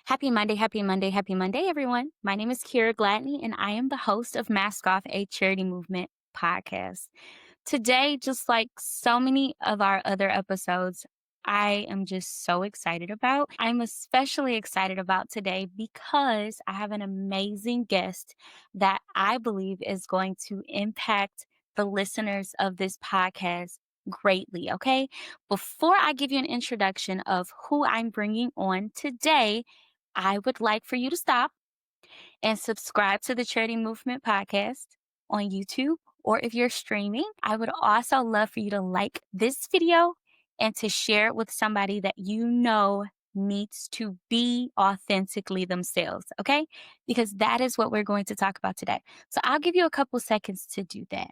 Happy Monday, happy Monday, happy Monday, everyone. My name is Keiara Gladney, and I am the host of Mask Off, a Charity Movement podcast. Today, just like so many of our other episodes, I am just so excited about. I'm especially excited about today because I have an amazing guest that I believe is going to impact the listeners of this podcast greatly. Okay. Before I give you an introduction of who I'm bringing on today, I would like for you to stop and subscribe to the Charity Movement Podcast on YouTube, or if you're streaming, I would also love for you to like this video and to share it with somebody that you know needs to be authentically themselves, okay? Because that is what we're going to talk about today. So I'll give you a couple seconds to do that.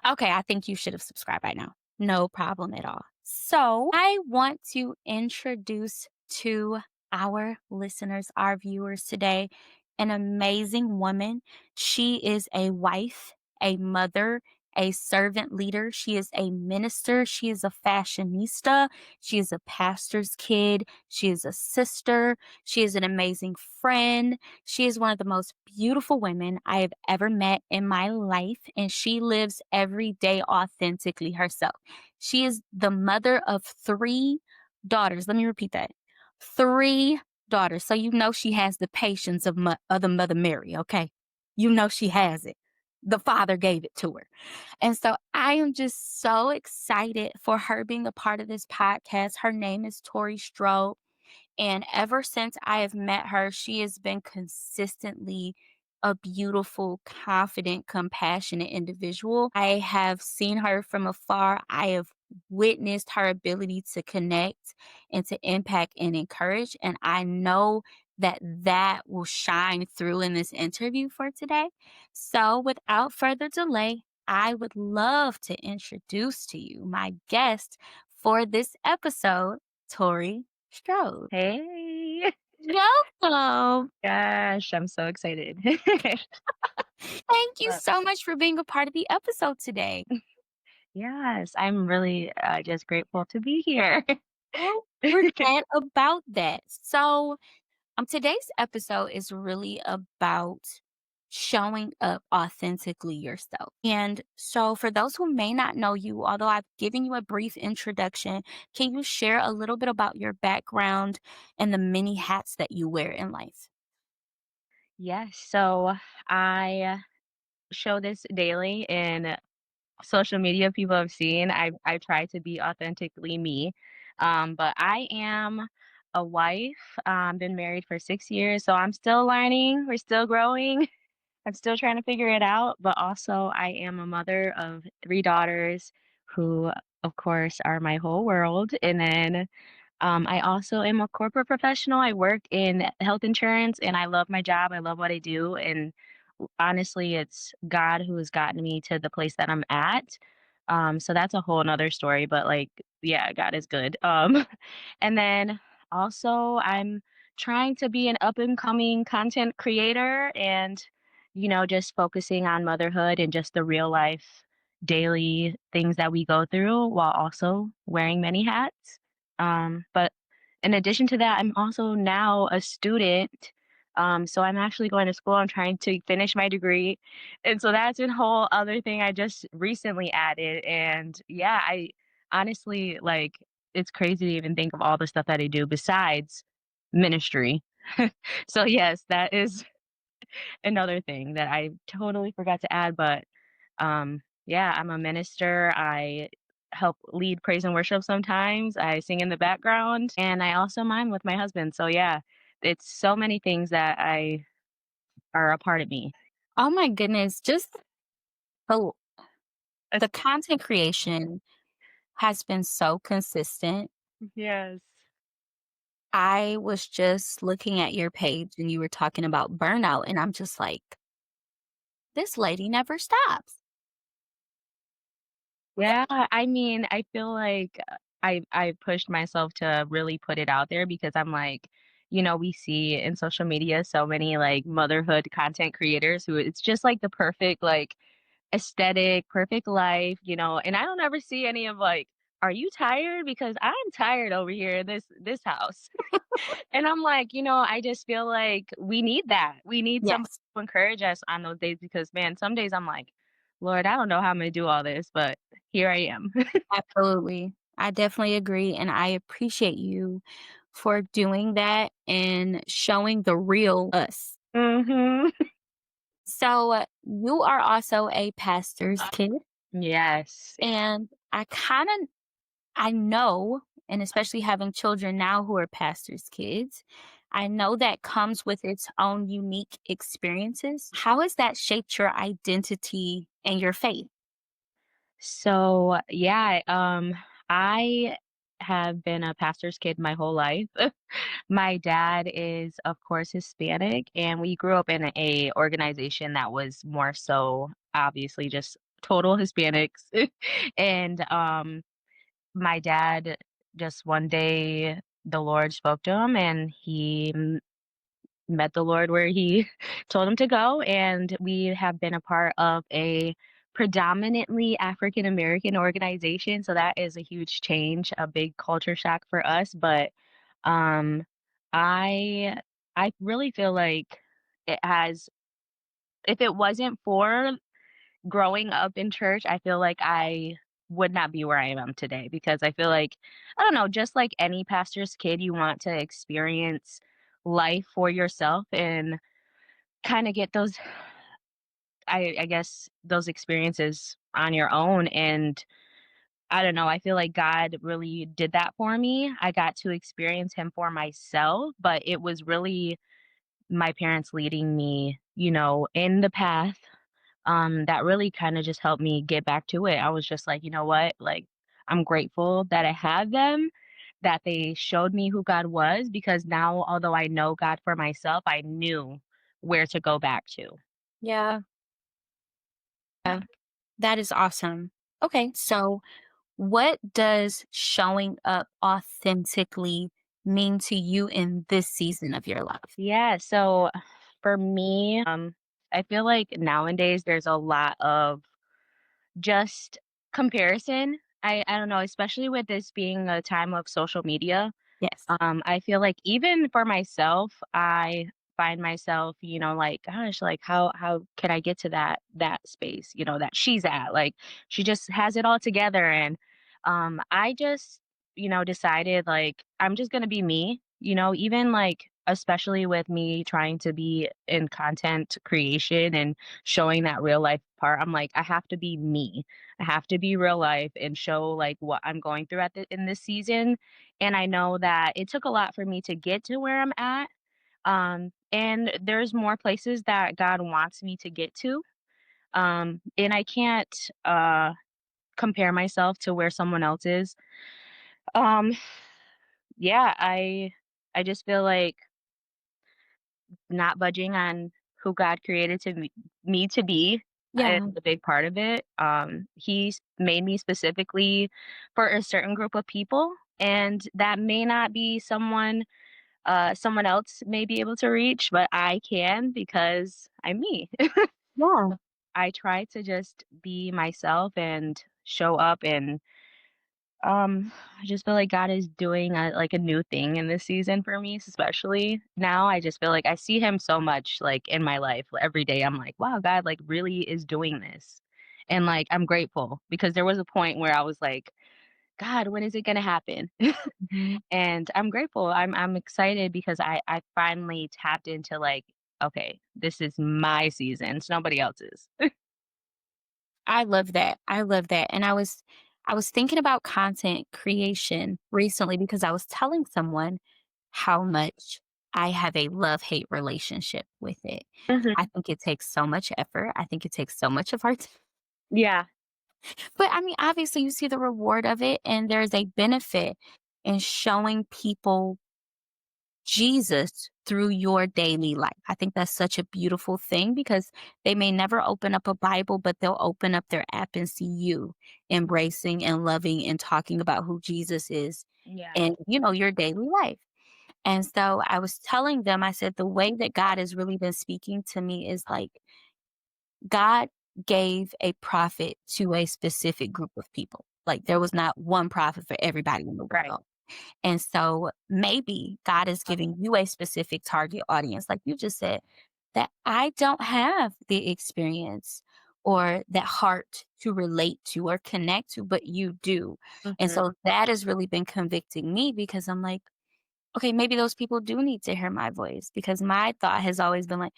Okay, I think you should have subscribed by now. No problem at all. So, I want to introduce to our listeners, our viewers today, an amazing woman. She is a wife, a mother, a servant leader. She is a minister. She is a fashionista. She is a pastor's kid. She is a sister. She is an amazing friend. She is one of the most beautiful women I have ever met in my life, and she lives every day authentically herself. She is the mother of three daughters. Let me repeat that. Three daughters. So you know she has the patience of the Mother Mary, okay? You know she has it. The Father gave it to her. And so I am just so excited for her being a part of this podcast. Her name is Tori Strode. And ever since I have met her, she has been consistently a beautiful, confident, compassionate individual. I have seen her from afar. I have witnessed her ability to connect and to impact and encourage. And I know that that will shine through in this interview for today. So without further delay, I would love to introduce to you my guest for this episode, Tori Strode. Hey, Welcome. gosh, I'm so excited. Thank you Uh, so much for being a part of the episode today. yes, I'm really just grateful to be here. Well, we're glad about that. So, today's episode is really about showing up authentically yourself. And so, for those who may not know you, although I've given you a brief introduction, can you share a little bit about your background and the many hats that you wear in life? Yes, so I show this daily in social media. People have seen. I try to be authentically me, but I am a wife. Been married for 6 years, so I'm still learning. We're still growing. I'm still trying to figure it out, but also I am a mother of 3 daughters who, of course, are my whole world, and then, I also am a corporate professional. I work in health insurance, and I love my job. I love what I do, and honestly, it's God who has gotten me to the place that I'm at. So that's a whole 'nother story, but, like, yeah, God is good. And then also I'm trying to be an up and coming content creator and, just focusing on motherhood and just the real life daily things that we go through while also wearing many hats. But in addition to that, I'm also now a student. So I'm actually going to school. I'm trying to finish my degree. And so that's a whole other thing I just recently added. And yeah, I honestly like it's crazy to even think of all the stuff that I do besides ministry. So yes, that is another thing that I totally forgot to add. But yeah, I'm a minister. I help lead praise and worship sometimes. I sing in the background and I also mime with my husband. So yeah, it's so many things that I are a part of me. Oh my goodness, just the It's- the content creation has been so consistent. Yes. I was just looking at your page and you were talking about burnout, and I'm just like, this lady never stops. Yeah, I mean, I feel like I pushed myself to really put it out there because I'm like, we see in social media so many like motherhood content creators who it's just like the perfect like aesthetic, perfect life, and I don't ever see any of like "Are you tired? Because I'm tired over here in this house." And I'm like, I just feel like we need that. We need somebody Yes, to encourage us on those days because, man, some days I'm like, "Lord, I don't know how I'm gonna do all this, but here I am." absolutely. I definitely agree, and I appreciate you for doing that and showing the real us. Mhm. So, you are also a pastor's kid, Yes. and I know, and especially having children now who are pastors' kids, I know that comes with its own unique experiences. How has that shaped your identity and your faith? So, yeah, I have been a pastor's kid my whole life. My dad is, of course, Hispanic, and we grew up in a organization that was more so obviously just total Hispanics. And my dad just one day the Lord spoke to him, and he met the Lord where he told him to go. And we have been a part of a predominantly African American organization. So that is a huge change, a big culture shock for us. But um, I I really feel like it has, if it wasn't for growing up in church, I feel like I would not be where I am today because I feel like, I don't know, just like any pastor's kid, you want to experience life for yourself and kind of get those, I guess, those experiences on your own. And I don't know, I feel like God really did that for me. I got to experience Him for myself, but it was really my parents leading me, in the path that really kind of just helped me get back to it. I was just like, you know what? Like, I'm grateful that I had them, that they showed me who God was, because now, although I know God for myself, I knew where to go back to. Yeah, yeah, that is awesome. Okay, so what does showing up authentically mean to you in this season of your life? Yeah. So for me, I feel like nowadays there's a lot of just comparison. I don't know, especially with this being a time of social media. Yes. I feel like even for myself, I find myself, like, gosh, like how can I get to that space, that she's at? Like she just has it all together. And I just, decided like I'm just gonna be me, even like especially with me trying to be in content creation and showing that real life part. I'm like, I have to be me. I have to be real life and show like what I'm going through in this season. And I know that it took a lot for me to get to where I'm at. And there's more places that God wants me to get to. And I can't compare myself to where someone else is. Um, yeah, I just feel like not budging on who God created me to be is Yeah. a big part of it. He's made me specifically for a certain group of people, and that may not be someone else may be able to reach, but I can because I'm me. Yeah. I try to just be myself and show up, and I just feel like God is doing like a new thing in this season for me, especially now. I just feel like I see Him so much like in my life every day. I'm like, wow, God like really is doing this, and like I'm grateful because there was a point where I was like, God, when is it gonna happen? Mhm. And I'm grateful. I'm excited because I finally tapped into like, okay, this is my season. It's nobody else's. I love that. I love that. And I was thinking about content creation recently because I was telling someone how much I have a love-hate relationship with it. Mhm. I think it takes so much effort. I think it takes so much of our Yeah. but I mean, obviously you see the reward of it and there's a benefit in showing people Jesus through your daily life. I think that's such a beautiful thing because they may never open up a Bible, but they'll open up their app and see you embracing and loving and talking about who Jesus is Yeah. in, your daily life. And so I was telling them, I said, the way that God has really been speaking to me is like God gave a prophet to a specific group of people. Like, there was not one prophet for everybody in the Right. world. And so maybe God is giving you a specific target audience, like you just said, that I don't have the experience or that heart to relate to or connect to, but you do. And Mhm. so that has really been convicting me because I'm like, okay, maybe those people do need to hear my voice because my thought has always been like,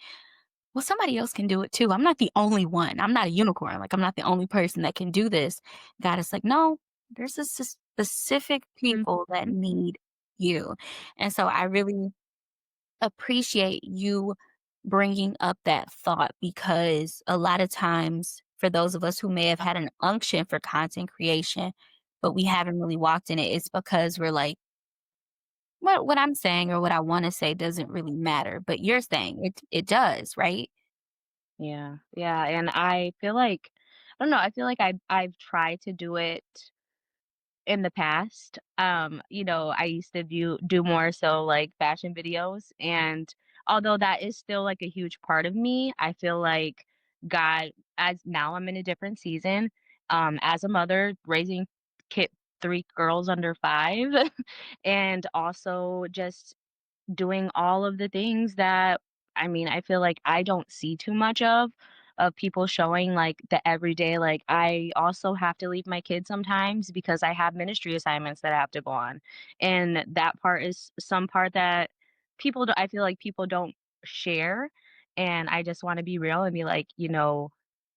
well, somebody else can do it too. I'm not the only one. I'm not a unicorn. Like, I'm not the only person that can do this. God is like, no, there's a specific Mm. people that need you. And so I really appreciate you bringing up that thought because a lot of times, for those of us who may have had an unction for content creation, but we haven't really walked in it, it's because we're like, what I'm saying or what I want to say doesn't really matter. But you're saying it does, right? Yeah. Yeah, and I feel like I don't know, I feel like I've tried to do it in the past. I used to do more so like fashion videos, and although that is still like a huge part of me, I feel like God, as now I'm in a different season, as a mother raising kid 3 girls under 5 and also just doing all of the things that I mean, I feel like I don't see too much of people showing like the everyday like I also have to leave my kids sometimes because I have ministry assignments that I have to go on. And that part is some part that I feel like people don't share, and I just want to be real and be like,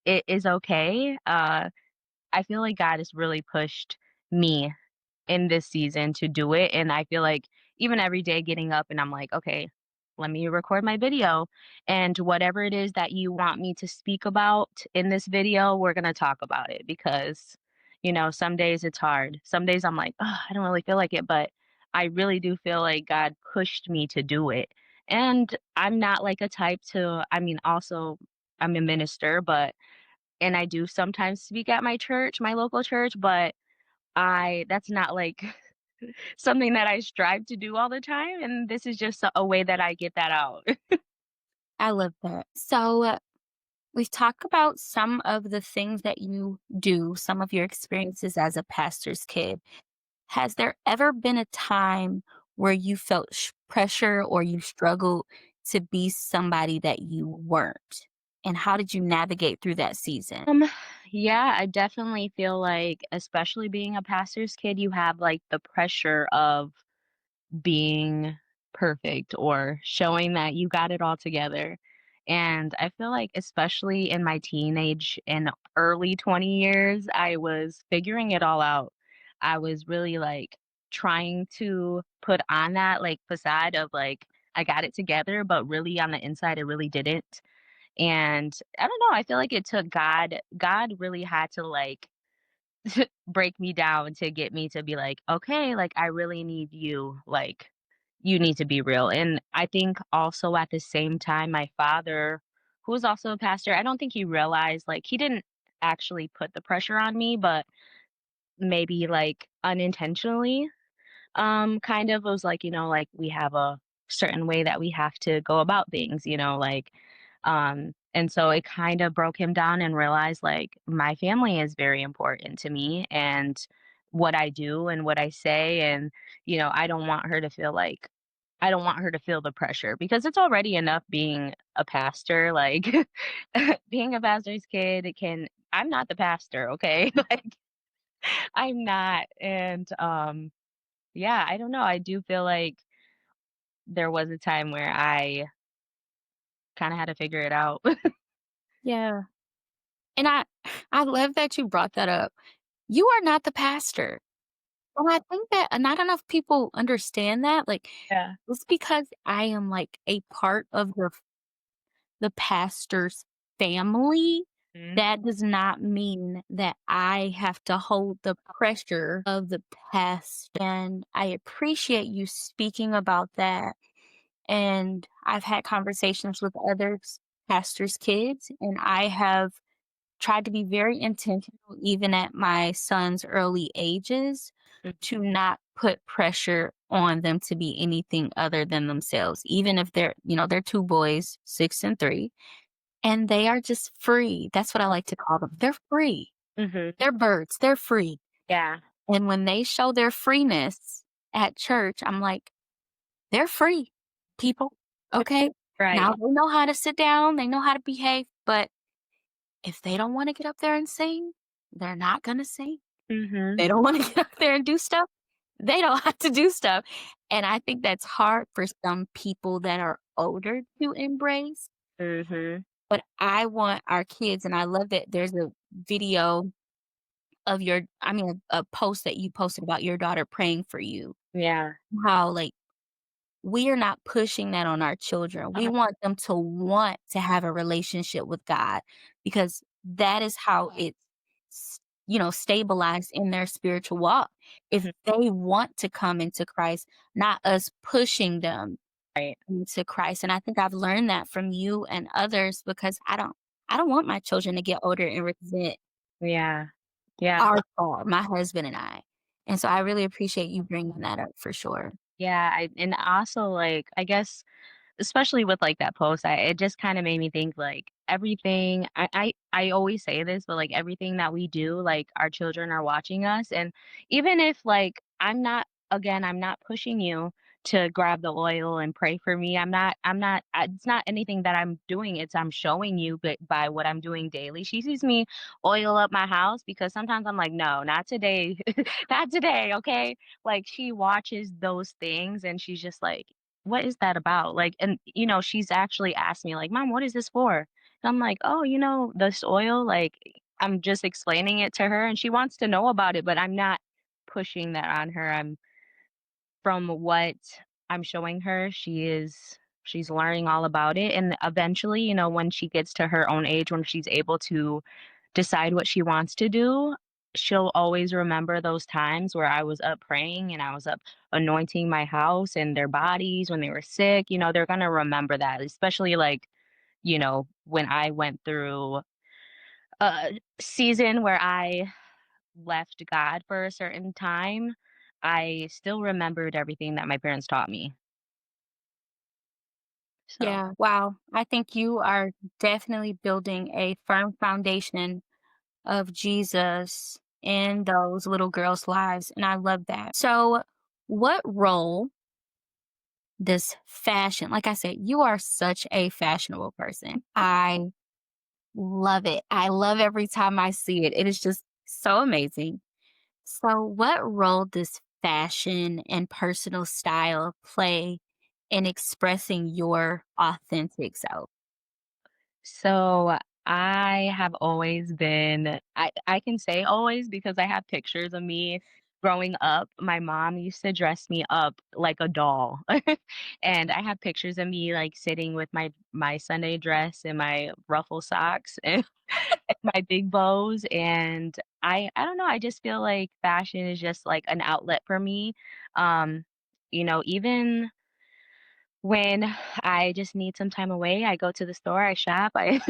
it is okay. I feel like God has really pushed me in this season to do it, and I feel like even every day getting up and I'm like, "Okay, let me record my video, and whatever it is that you want me to speak about in this video, we're gonna talk about it," because, some days it's hard. Some days I'm like, "Ugh, I don't really feel like it," but I really do feel like God pushed me to do it, and I'm not like a type to I mean, also, I'm a minister, and I do sometimes speak at my church, my local church, but I that's not like something that I strive to do all the time, and this is just a way that I get that out. I love that. So, we've talked about some of the things that you do, some of your experiences as a pastor's kid. Has there ever been a time where you felt pressure or you struggled to be somebody that you weren't? And how did you navigate through that season? Um, yeah, I definitely feel like, especially being a pastor's kid, you have, like, the pressure of being perfect or showing that you got it all together. And I feel like especially in my teenage and early 20 years, I was figuring it all out. I was really like trying to put on that like facade of like I got it together, but really on the inside I really didn't. And I don't know, I feel like it took God really had to like break me down to get me to be like, "Okay, like, I really need you, like, you need to be real." And I think also at the same time, my father, who was also a pastor, I don't think he realized, like, he didn't actually put the pressure on me, but maybe, like, unintentionally kind of was like, like we have a certain way that we have to go about things, like, and so it kind of broke him down and realized like my family is very important to me and what I do and what I say. And, I don't want her to feel like, I don't want her to feel the pressure because it's already enough being a pastor. Like being a pastor's kid, I'm not the pastor. Okay. Like I'm not. And, yeah, I don't know, I do feel like there was a time where I kinda had to figure it out. Yeah. And I love that you brought that up. You are not the pastor. And I think that not enough people understand that. Like, Yeah. just because I am like a part of the pastor's family, Mhm. that does not mean that I have to hold the pressure of the past. And I appreciate you speaking about that. And I've had conversations with others, pastors' kids, and I have tried to be very intentional, even at my son's early ages, Mhm. to not put pressure on them to be anything other than themselves, even if they're two boys, 6 and 3, and they are just free. That's what I like to call them. They're free. Mhm. They're birds. They're free. Yeah. And when they show their freeness at church, I'm like, they're free people. Okay. Now Right. they know how to sit down, they know how to behave, but if they don't want to get up there and sing, they're not going to sing. Mhm. They don't want to get up there and do stuff. They don't have to do stuff. And I think that's hard for some people that are older to embrace. Mhm. But I want our kids, and I love that there's a video of a post that you posted about your daughter praying for you. Yeah. How, like, we are not pushing that on our children. We want them to want to have a relationship with God because that is how it's stabilized in their spiritual walk. If Mhm. they want to come into Christ, not us pushing them Right. into Christ. And I think I've learned that from you and others because I don't want my children to get older and resent Yeah. Yeah. our car, my husband and I. And so I really appreciate you bringing that up for sure. Yeah, and also, like, I guess, especially with, like, that post, it just kinda made me think, like, everything I always say this, but, like, everything that we do, like, our children are watching us, and even if, like, I'm not pushing you to grab the oil and pray for me, I'm not it's not anything that I'm doing, it's I'm showing you by what I'm doing daily. She sees me oil up my house because sometimes I'm like, "No, not today. Not today, okay?" Like, she watches those things, and she's just like, what is that about? Like, and she's actually asked me like, "Mom, what is this for?" And I'm like, "Oh, this oil." Like, I'm just explaining it to her, and she wants to know about it, but I'm not pushing that on her. From what I'm showing her, she's learning all about it, and eventually, when she gets to her own age, when she's able to decide what she wants to do, she'll always remember those times where I was up praying and I was up anointing my house and their bodies when they were sick. They're going to remember that, especially like, when I went through a season where I left God for a certain time, I still remembered everything that my parents taught me. So, Yeah, wow. I think you are definitely building a firm foundation of Jesus in those little girls' lives, and I love that. So, what role does fashion like I said, you are such a fashionable person. I love it. I love every time I see it. It is just so amazing. So, what role does fashion and personal style play in expressing your authentic self? so I have always been I can say always because I have pictures of me growing up. My mom used to dress me up like a doll. And I have pictures of me like sitting with my Sunday dress and my ruffle socks and my big bows, and I don't know, I just feel like fashion is just like an outlet for me. Um even when I just need some time away, I go to the store, I shop, I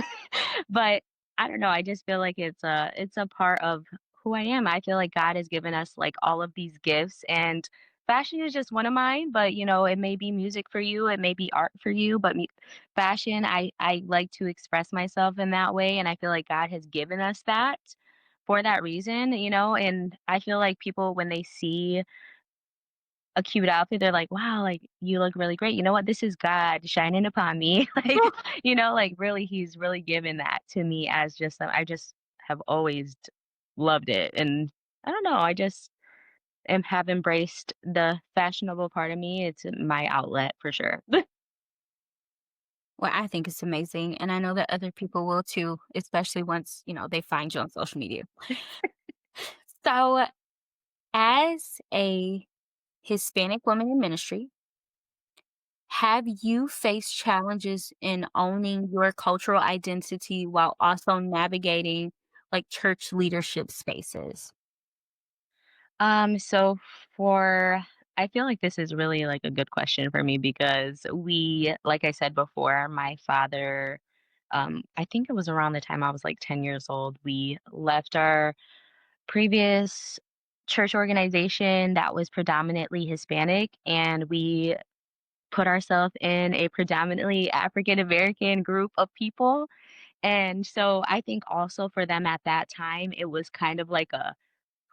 but I don't know, I just feel like it's a part of who I am. I feel like God has given us, like, all of these gifts, and fashion is just one of mine, but, it may be music for you, it may be art for you, but me fashion, I like to express myself in that way, and I feel like God has given us that for that reason, and I feel like people, when they see a cute outfit, they're like, "Wow, like, you look really great. You know what? This is God shining upon me." Like, like, really, he's really given that to me as just I just have always loved it, and I don't know, I just have embraced the fashionable part of me. It's my outlet for sure. Well, I think it's amazing, and I know that other people will too, especially once they find you on social media. So, as a Hispanic woman in ministry, have you faced challenges in owning your cultural identity while also navigating, like, church leadership spaces? So for I feel like this is really like a good question for me because like I said before, my father, I think it was around the time I was like 10 years old, we left our previous church organization that was predominantly Hispanic, and we put ourselves in a predominantly African American group of people. And so I think also for them at that time, it was kind of like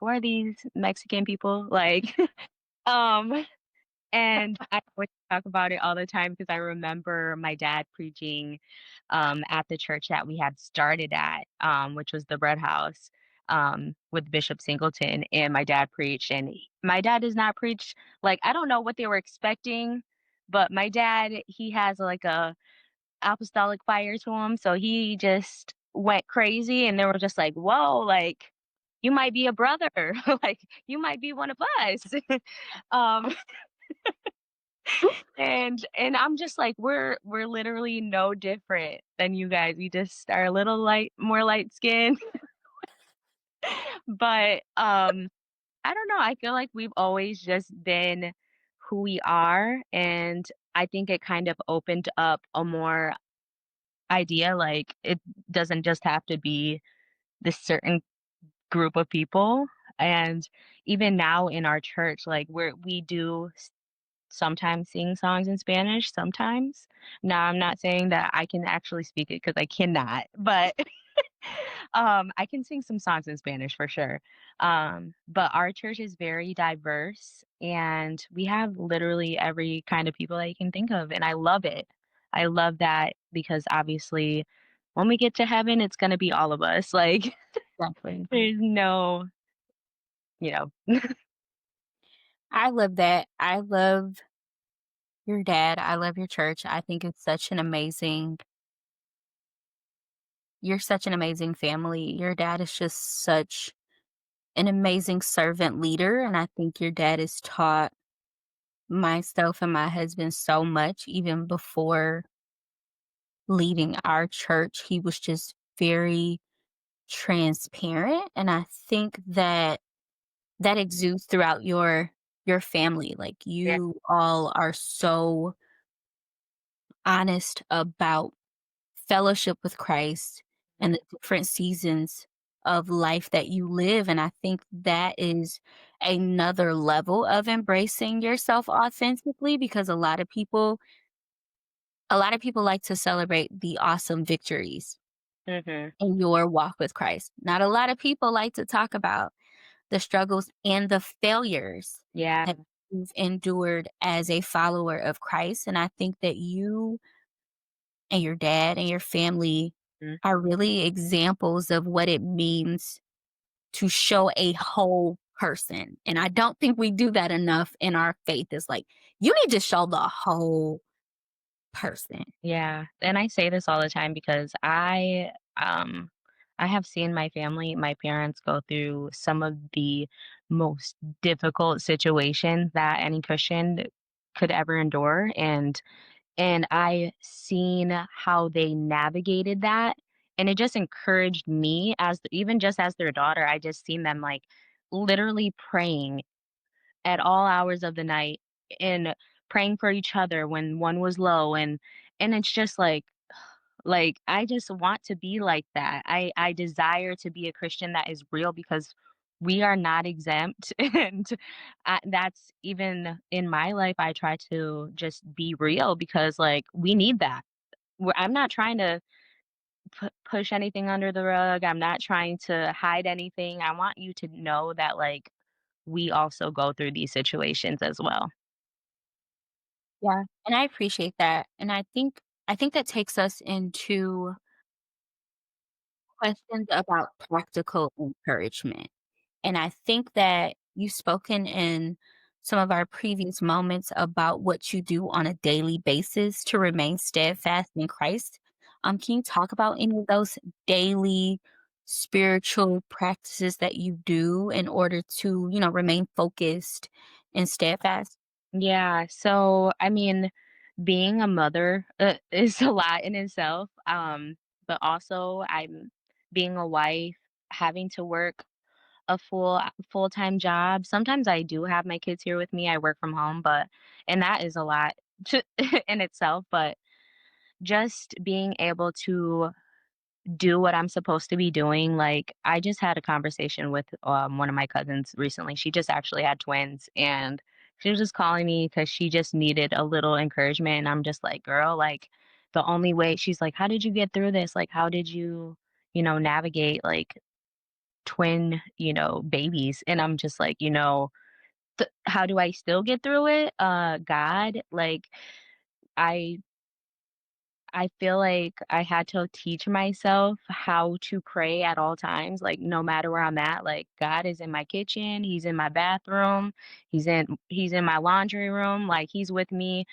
who are these Mexican people? Like, um, and I always talk about it all the time because I remember my dad preaching, at the church that we had started at, which was the Bread House, with Bishop Singleton, and my dad preached, and my dad does not preach like, I don't know what they were expecting, but my dad, he has, like, a apostolic fire to him, so he just went crazy, and they were just like, "Whoa, like, you might be a brother, like, you might be one of us." Um and I'm just like, we're literally no different than you guys. We just are a little light more light skinned. But I don't know. I feel like we've always just been who we are. And I think it kind of opened up a more idea, like it doesn't just have to be this certain group of people. And even now in our church, like we do sometimes sing songs in Spanish, sometimes. Now, I'm not saying that I can actually speak it because I cannot, but, I can sing some songs in Spanish for sure. But our church is very diverse, and we have literally every kind of people that you can think of, and I love it. I love that because obviously when we get to heaven, it's gonna be all of us, like, Exactly. there's no, you know. I love that. I love your dad. I love your church. I think it's such an amazing you're such an amazing family. Your dad is just such an amazing servant leader, and I think your dad has taught myself and my husband so much even before leading our church. He was just very transparent, and I think that that exudes throughout your family. Like, Yeah. you all are so honest about fellowship with Christ and the different seasons of life that you live, and I think that is another level of embracing yourself authentically, because a lot of people like to celebrate the awesome victories Mhm. in your walk with Christ. Not a lot of people like to talk about the struggles and the failures Yeah. that you've endured as a follower of Christ, and I think that you and your dad and your family Mhm. are really examples of what it means to show a whole person. And I don't think we do that enough in our faith. It's like, you need to show the whole person. Yeah, and I say this all the time because I have seen my family, my parents go through some of the most difficult situations that any Christian could ever endure, and I seen how they navigated that, and it just encouraged me as even just as their daughter, I just seen them like literally praying at all hours of the night and praying for each other when one was low, and it's just like I just want to be like that. I desire to be a Christian that is real because we are not exempt and that's even in my life I try to just be real because like we need that. I'm not trying to push anything under the rug. I'm not trying to hide anything. I want you to know that like we also go through these situations as well. Yeah. And I appreciate that. And I think that takes us into questions about practical encouragement. And I think that you've spoken in some of our previous moments about what you do on a daily basis to remain steadfast in Christ. Can you talk about any of those daily spiritual practices that you do in order to, remain focused and steadfast? Yeah, so I mean, being a mother is a lot in itself. But also I'm being a wife, having to work a full-time job. Sometimes I do have my kids here with me. I work from home, but and that is a lot to, in itself, but just being able to do what I'm supposed to be doing. Like, I just had a conversation with, one of my cousins recently. She just actually had twins, and she was just calling me because she just needed a little encouragement, and I'm just like, "Girl, like, the only way" she's like, "How did you get through this? Like, how did you, navigate, like, twin, babies, and I'm just like, how do I still get through it? God, like I I feel like I had to teach myself how to pray at all times, like no matter where I'm at. Like God is in my kitchen, he's in my bathroom, he's in my laundry room, like he's with me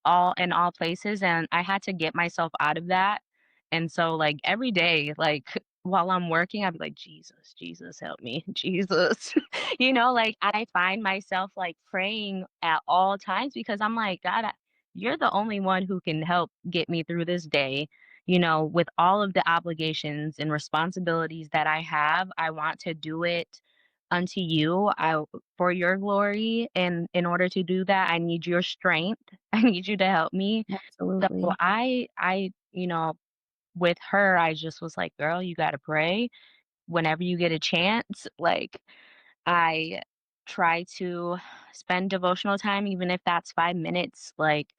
all in all places, and I had to get myself out of that. And so, like, every day, like, while I'm working, I'd be like, "Jesus, Jesus, help me. Jesus." Like, I find myself, like, praying at all times because I'm like, "God, you're the only one who can help get me through this day." With all of the obligations and responsibilities that I have, I want to do it unto you. For your glory, and in order to do that, I need your strength. I need you to help me. So Absolutely. with her, I just was like, "Girl, you gotta pray whenever you get a chance." Like, I try to spend devotional time, even if that's 5 minutes. Like,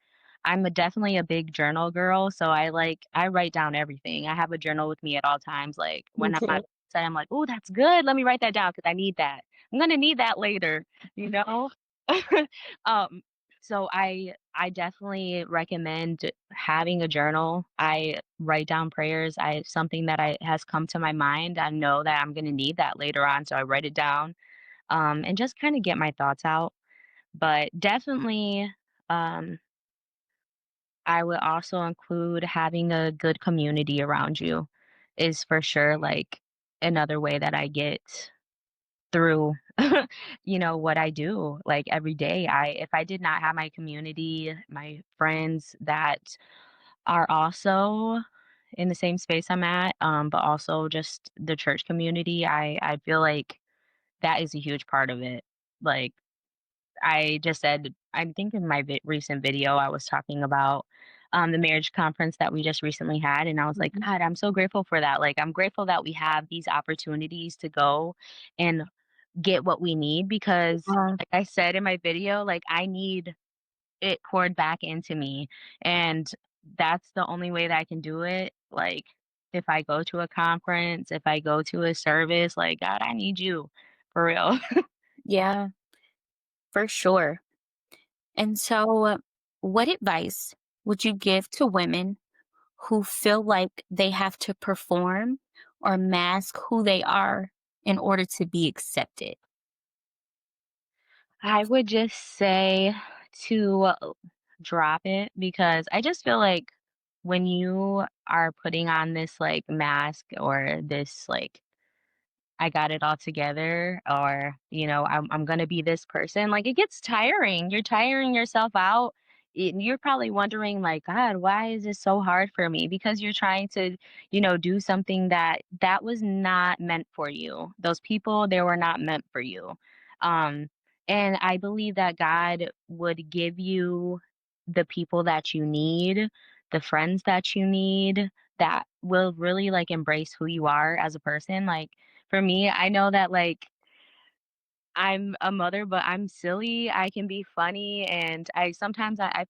definitely a big journal girl, so I write down everything. I have a journal with me at all times. Like, Me when I'm too. upset, I'm like, "Oh, that's good. Let me write that down because I need that. I'm gonna need that later," you know? Um, so I definitely recommend having a journal. I write down prayers. I something that I has come to my mind. I know that I'm gonna need that later on, so I write it down, and just kind of get my thoughts out. But definitely, um, I would also include having a good community around you is for sure like another way that I get through what I do like every day. If I did not have my community, my friends that are also in the same space I'm at, but also just the church community, I feel like that is a huge part of it. Like I just said, I think in my recent video, I was talking about the marriage conference that we just recently had. And I was like, Mhm. God, I'm so grateful for that. Like, I'm grateful that we have these opportunities to go and get what we need because, Yeah. like I said in my video, like, I need it poured back into me. And that's the only way that I can do it. Like, if I go to a conference, if I go to a service, like, God, I need you for real. Yeah, for sure. And so, what advice would you give to women who feel like they have to perform or mask who they are in order to be accepted? I would just say to drop it because I just feel like when you are putting on this like mask or this like I got it all together or, I'm gonna be this person. Like it gets tiring. You're tiring yourself out. You're probably wondering like, God, why is this so hard for me? Because you're trying to, do something that was not meant for you. Those people, they were not meant for you. Um, and I believe that God would give you the people that you need, the friends that you need, that will really like embrace who you are as a person. Like for me, I know that, like, I'm a mother, but I'm silly, I can be funny, and I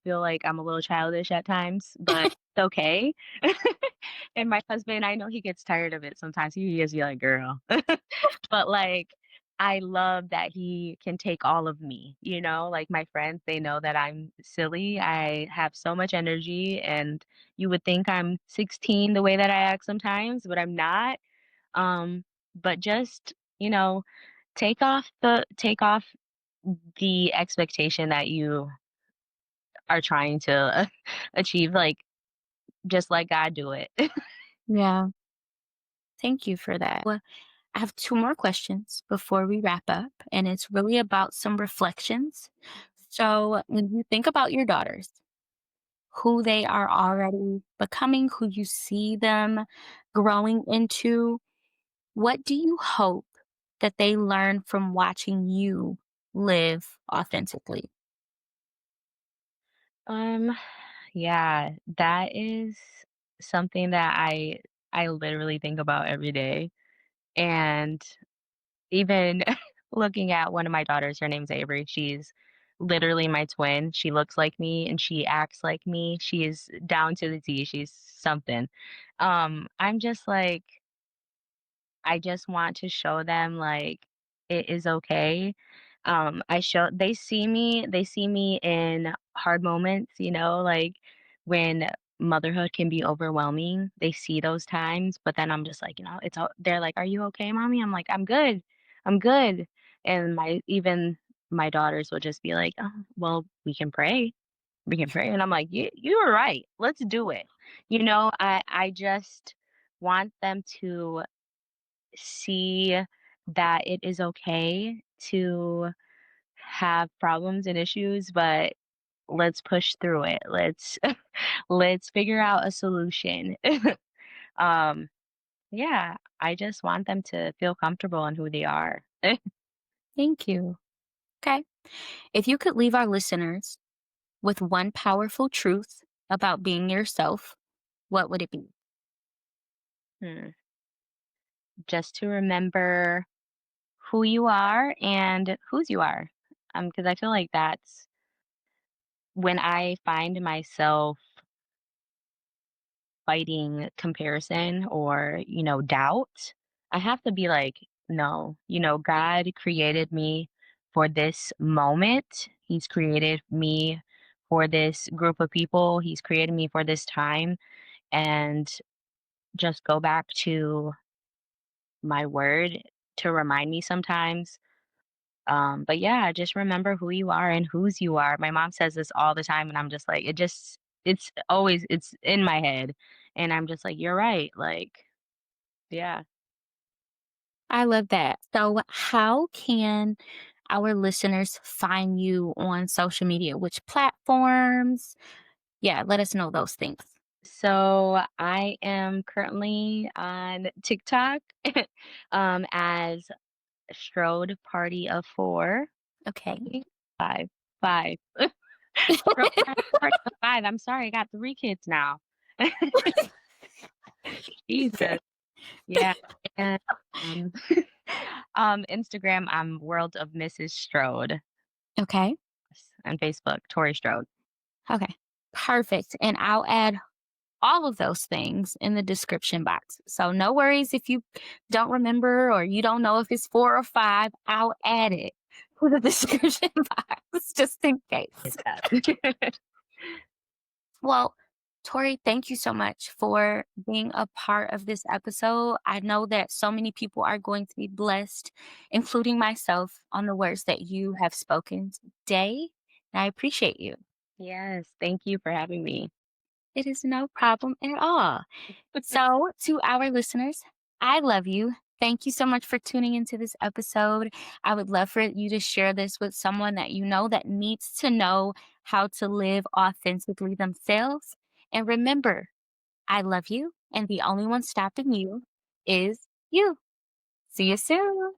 feel like I'm a little childish at times, but it's okay. And my husband, I know he gets tired of it sometimes, he is like, "Girl." But, like, I love that he can take all of me, like, my friends, they know that I'm silly, I have so much energy, and you would think I'm 16 the way that I act sometimes, but I'm not. But just, take off the expectation that you are trying to achieve, like, just let God do it. Yeah, thank you for that. Well, I have two more questions before we wrap up, and it's really about some reflections. So, when you think about your daughters, who they are already becoming, who you see them growing into, what do you hope that they learn from watching you live authentically? Um, yeah, that is something that I literally think about every day, and even looking at one of my daughters, her name's Avery, she's literally my twin. She looks like me and she acts like me. She is down to the T. She's something. I'm just like I just want to show them, like, it is okay. They see me in hard moments, like, when motherhood can be overwhelming. They see those times, but then I'm just like, it's all they're like, "Are you okay, mommy?" I'm like, "I'm good. I'm good." And my daughters will just be like, "Oh, well, we can pray. We can pray." And I'm like, You were right. Let's do it." I just want them to see that it is okay to have problems and issues, but let's push through it. Let's figure out a solution. um, yeah, I just want them to feel comfortable in who they are. Thank you. Okay. If you could leave our listeners with one powerful truth about being yourself, what would it be? Hmm. Just to remember who you are and whose you are. Because I feel like that's when I find myself fighting comparison or, doubt, I have to be like, no, God created me for this moment. He's created me for this group of people. He's created me for this time. And just go back to my word to remind me sometimes. But yeah, just remember who you are and whose you are. My mom says this all the time, and I'm just like, it's in my head. And I'm just like, you're right. Like, yeah. I love that. So, how can our listeners find you on social media? Which platforms? Yeah, let us know those things. So I am currently on TikTok as Strode Party of Four. I Okay. think five. Five. Strode Party of Five. I'm sorry, I got 3 kids now. Jesus. Yeah. And Instagram, I'm World of Mrs. Strode. Okay. And Facebook, Tori Strode. Okay. Perfect. And I'll add all of those things in the description box. So no worries if you don't remember or you don't know if it's 4 or 5, I'll add it to the description box just in case. Yeah. Well, Tori, thank you so much for being a part of this episode. I know that so many people are going to be blessed, including myself, on the words that you have spoken today. And I appreciate you. Yes. Thank you for having me. It is no problem at all. So, to our listeners, I love you. Thank you so much for tuning into this episode. I would love for you to share this with someone that you know that needs to know how to live authentically themselves. And remember, I love you, and the only one stopping you is you. See you soon.